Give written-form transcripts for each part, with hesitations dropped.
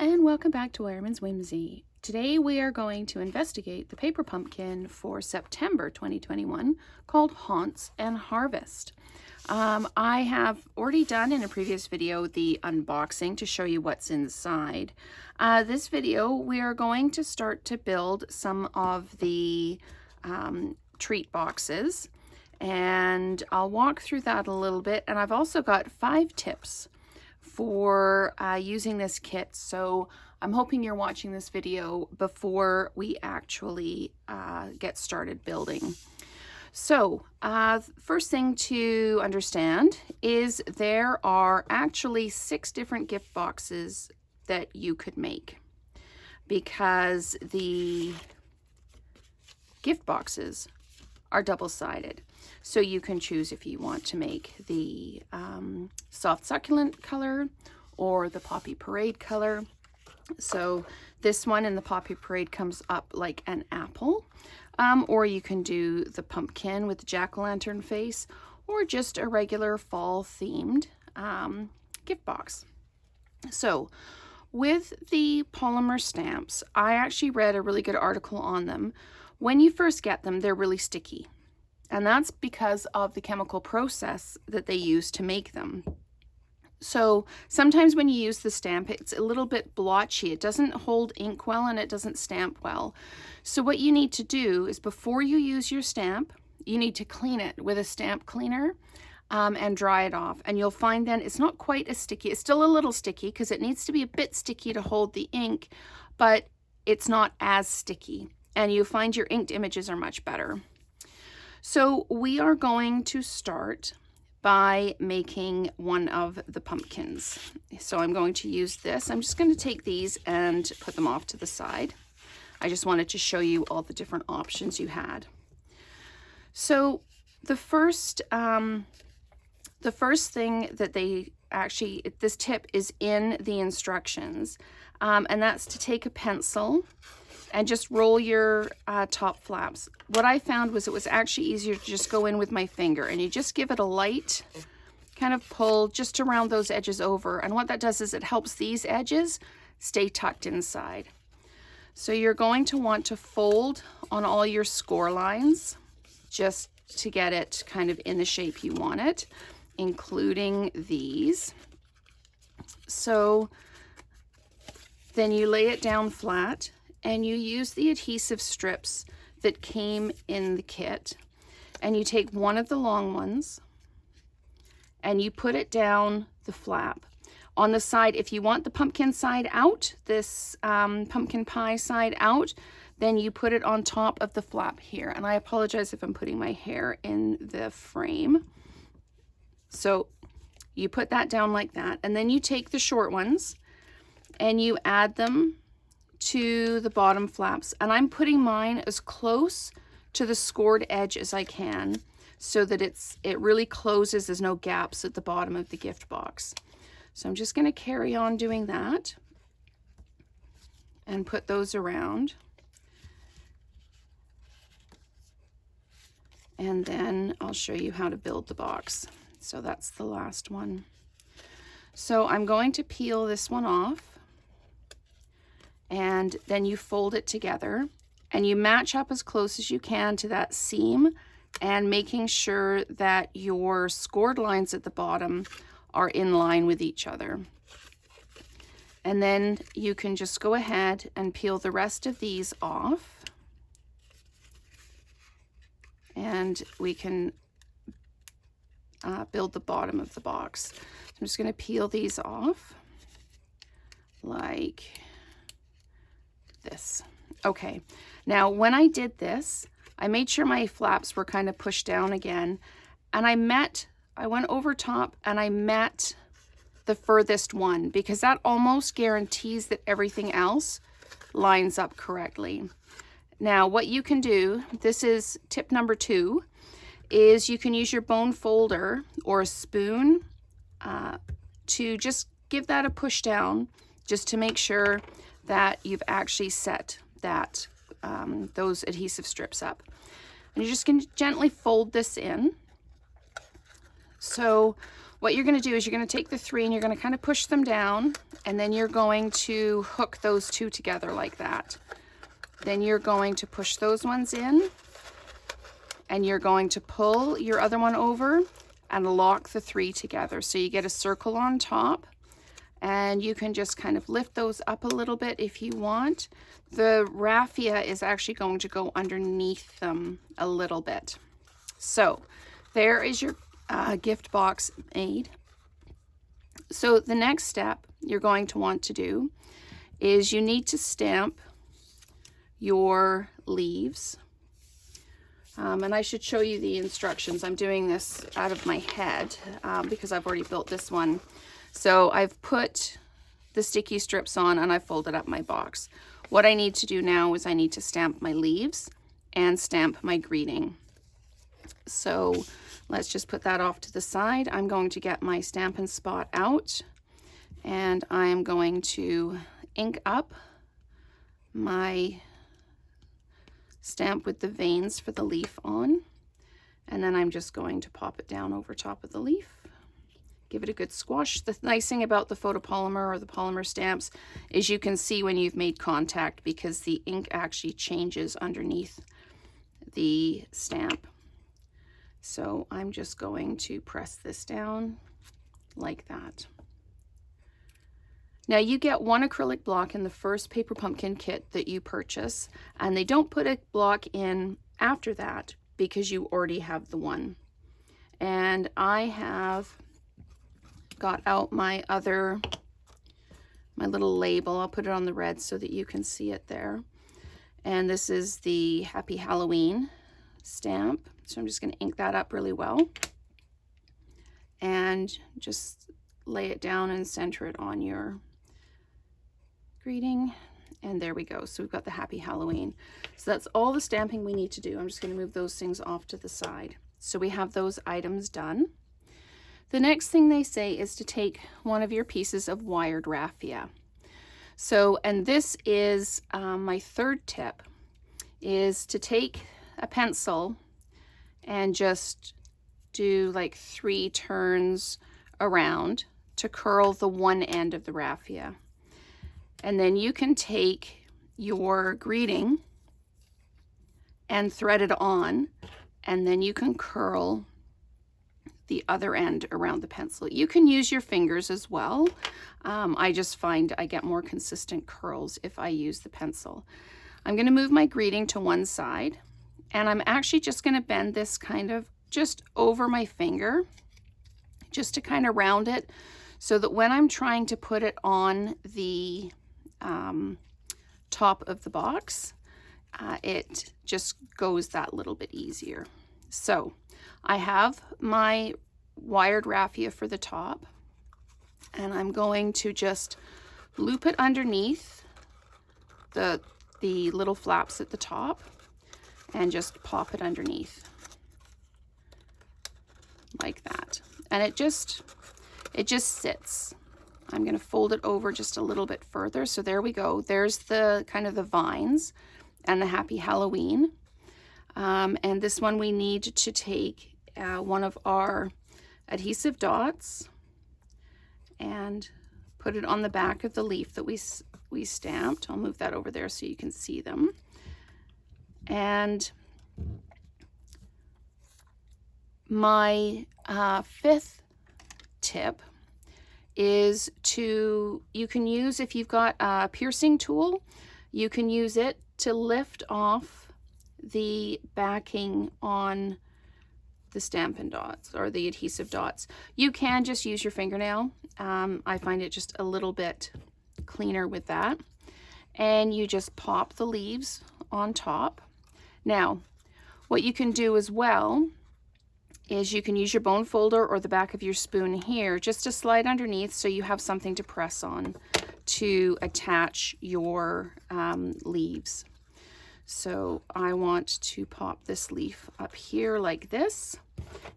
and welcome back to Wireman's Whimsy. Today we are going to investigate the paper pumpkin for September 2021 called Haunts and Harvest. I have already done in a previous video the unboxing to show you what's inside. This video we are going to start to build some of the treat boxes, and I'll walk through that a little bit, and I've also got 5 tips for using this kit, so I'm hoping you're watching this video before we actually get started building. So first thing to understand is there are actually 6 different gift boxes that you could make, because the gift boxes are double-sided. So you can choose if you want to make the soft succulent color or the poppy parade color. So this one in the poppy parade comes up like an apple, or you can do the pumpkin with the jack-o'-lantern face, or just a regular fall themed gift box. So with the polymer stamps, I actually read a really good article on them. When you first get them, they're really sticky. And that's because of the chemical process that they use to make them. So sometimes when you use the stamp, it's a little bit blotchy. It doesn't hold ink well and it doesn't stamp well. So what you need to do is, before you use your stamp, you need to clean it with a stamp cleaner and dry it off. And you'll find then it's not quite as sticky. It's still a little sticky because it needs to be a bit sticky to hold the ink, but it's not as sticky. And you find your inked images are much better. So we are going to start by making one of the pumpkins. So I'm going to use this. I'm just going to take these and put them off to the side. I just wanted to show you all the different options you had. So the first thing that they actually, this tip is in the instructions, and that's to take a pencil and just roll your top flaps. What I found was it was actually easier to just go in with my finger, and you just give it a light kind of pull just around those edges over. And what that does is it helps these edges stay tucked inside. So you're going to want to fold on all your score lines just to get it kind of in the shape you want it, including these. So then you lay it down flat, and you use the adhesive strips that came in the kit, and you take one of the long ones and you put it down the flap. On the side, if you want the pumpkin side out, this pumpkin pie side out, then you put it on top of the flap here. And I apologize if I'm putting my hair in the frame. So you put that down like that, and then you take the short ones and you add them to the bottom flaps, and I'm putting mine as close to the scored edge as I can so that it really closes. There's no gaps at the bottom of the gift box. So I'm just going to carry on doing that and put those around, and then I'll show you how to build the box. So that's the last one. So I'm going to peel this one off, and then you fold it together and you match up as close as you can to that seam, and making sure that your scored lines at the bottom are in line with each other. And then you can just go ahead and peel the rest of these off, and we can build the bottom of the box. So I'm just going to peel these off like this. Okay, now when I did this, I made sure my flaps were kind of pushed down again, and I went over top and I met the furthest one, because that almost guarantees that everything else lines up correctly. Now what you can do, this is tip number 2, is you can use your bone folder or a spoon to just give that a push down, just to make sure that you've actually set that those adhesive strips up. And you're just going to gently fold this in. So what you're going to do is you're going to take the 3 and you're going to kind of push them down, and then you're going to hook those 2 together like that. Then you're going to push those ones in, and you're going to pull your other one over and lock the 3 together. So you get a circle on top, and you can just kind of lift those up a little bit if you want. The raffia is actually going to go underneath them a little bit. So there is your gift box made. So the next step you're going to want to do is you need to stamp your leaves. And I should show you the instructions. I'm doing this out of my head because I've already built this one. So I've put the sticky strips on and I've folded up my box. What I need to do now is I need to stamp my leaves and stamp my greeting. So let's just put that off to the side. I'm going to get my Stampin' Spot out, and I am going to ink up my stamp with the veins for the leaf on, and then I'm just going to pop it down over top of the leaf. Give it a good squash. The nice thing about the photopolymer or the polymer stamps is you can see when you've made contact because the ink actually changes underneath the stamp. So I'm just going to press this down like that. Now you get 1 acrylic block in the first paper pumpkin kit that you purchase, and they don't put a block in after that because you already have the one. And I have got out my little label. I'll put it on the red so that you can see it there. And this is the Happy Halloween stamp. So I'm just going to ink that up really well and just lay it down and center it on your greeting. And there we go. So we've got the Happy Halloween. So that's all the stamping we need to do. I'm just going to move those things off to the side. So we have those items done. The next thing they say is to take one of your pieces of wired raffia. So, and this is my third tip, is to take a pencil and just do like 3 turns around to curl the one end of the raffia. And then you can take your greeting and thread it on, and then you can curl the other end around the pencil. You can use your fingers as well. I just find I get more consistent curls if I use the pencil. I'm going to move my greeting to one side, and I'm actually just going to bend this kind of just over my finger, just to kind of round it, so that when I'm trying to put it on the top of the box, it just goes that little bit easier. So I have my wired raffia for the top, and I'm going to just loop it underneath the little flaps at the top and just pop it underneath like that. And it just sits. I'm going to fold it over just a little bit further. So there we go. There's the kind of the vines and the Happy Halloween. And this one we need to take one of our adhesive dots and put it on the back of the leaf that we stamped. I'll move that over there so you can see them. And my 5th tip is you can use, if you've got a piercing tool, you can use it to lift off the backing on the Stampin' Dots or the adhesive dots. You can just use your fingernail. I find it just a little bit cleaner with that. And you just pop the leaves on top. Now, what you can do as well is you can use your bone folder or the back of your spoon here just to slide underneath so you have something to press on to attach your leaves. So I want to pop this leaf up here like this,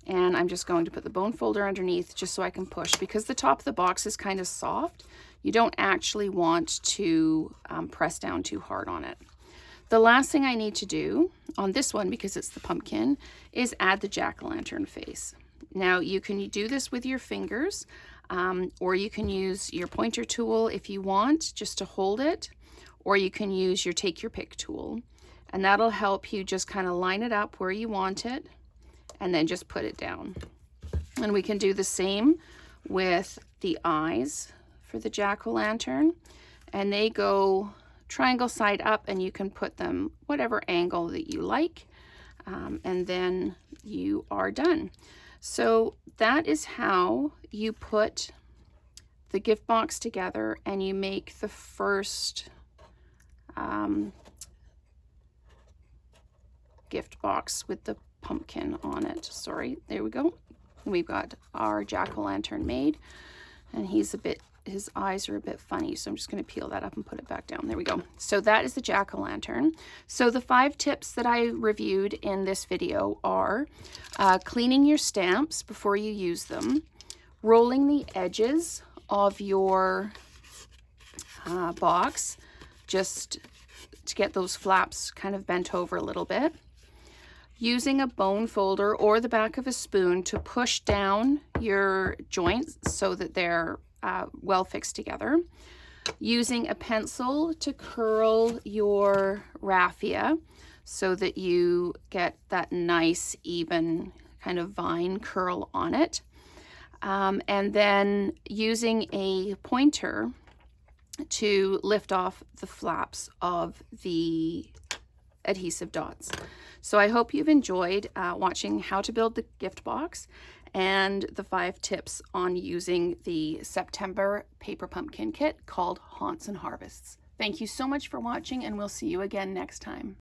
and I'm just going to put the bone folder underneath just so I can push, because the top of the box is kind of soft. You don't actually want to press down too hard on it. The last thing I need to do on this one, because it's the pumpkin, is add the jack-o'-lantern face. Now you can do this with your fingers, or you can use your pointer tool if you want, just to hold it, or you can use your take your pick tool, and that'll help you just kind of line it up where you want it and then just put it down. And we can do the same with the eyes for the jack-o'-lantern, and they go triangle side up, and you can put them whatever angle that you like, and then you are done. So that is how you put the gift box together and you make the first gift box with the pumpkin on it. Sorry, there we go. We've got our jack-o'-lantern made, and his eyes are a bit funny, so I'm just going to peel that up and put it back down. There we go. So that is the jack-o'-lantern. So the 5 tips that I reviewed in this video are cleaning your stamps before you use them, rolling the edges of your box just to get those flaps kind of bent over a little bit, using a bone folder or the back of a spoon to push down your joints so that they're well fixed together, using a pencil to curl your raffia so that you get that nice even kind of vine curl on it, and then using a pointer to lift off the flaps of the adhesive dots. So I hope you've enjoyed watching how to build the gift box and the 5 tips on using the September paper pumpkin kit called Haunts and Harvests. Thank you so much for watching, and we'll see you again next time.